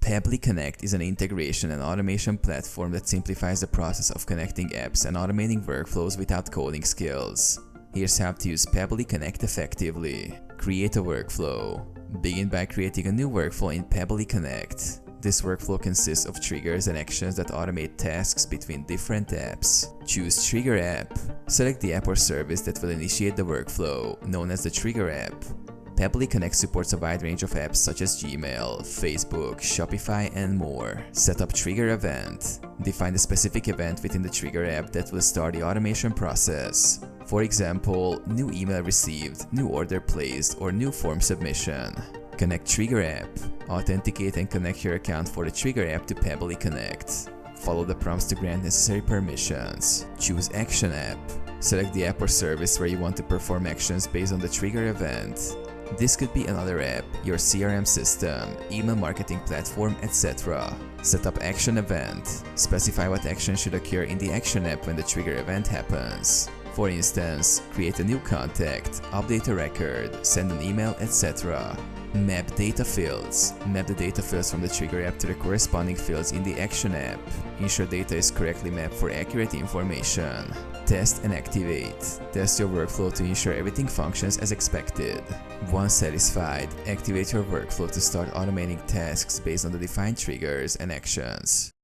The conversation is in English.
Pabbly Connect is an integration and automation platform that simplifies the process of connecting apps and automating workflows without coding skills. Here's how to use Pabbly Connect effectively. Create a workflow. Begin by creating a new workflow in Pabbly Connect. This workflow consists of triggers and actions that automate tasks between different apps. Choose Trigger App. Select the app or service that will initiate the workflow, known as the Trigger App. Pabbly Connect supports a wide range of apps such as Gmail, Facebook, Shopify, and more. Set up Trigger Event. Define a specific event within the Trigger app that will start the automation process. For example, new email received, new order placed, or new form submission. Connect Trigger App. Authenticate and connect your account for the Trigger app to Pabbly Connect. Follow the prompts to grant necessary permissions. Choose Action App. Select the app or service where you want to perform actions based on the Trigger event. This could be another app, your CRM system, email marketing platform, etc. Set up Action Event. Specify what action should occur in the Action app when the Trigger event happens. For instance, create a new contact, update a record, send an email, etc. Map data fields. Map the data fields from the Trigger app to the corresponding fields in the Action app. Ensure data is correctly mapped for accurate information. Test and activate. Test your workflow to ensure everything functions as expected. Once satisfied, activate your workflow to start automating tasks based on the defined triggers and actions.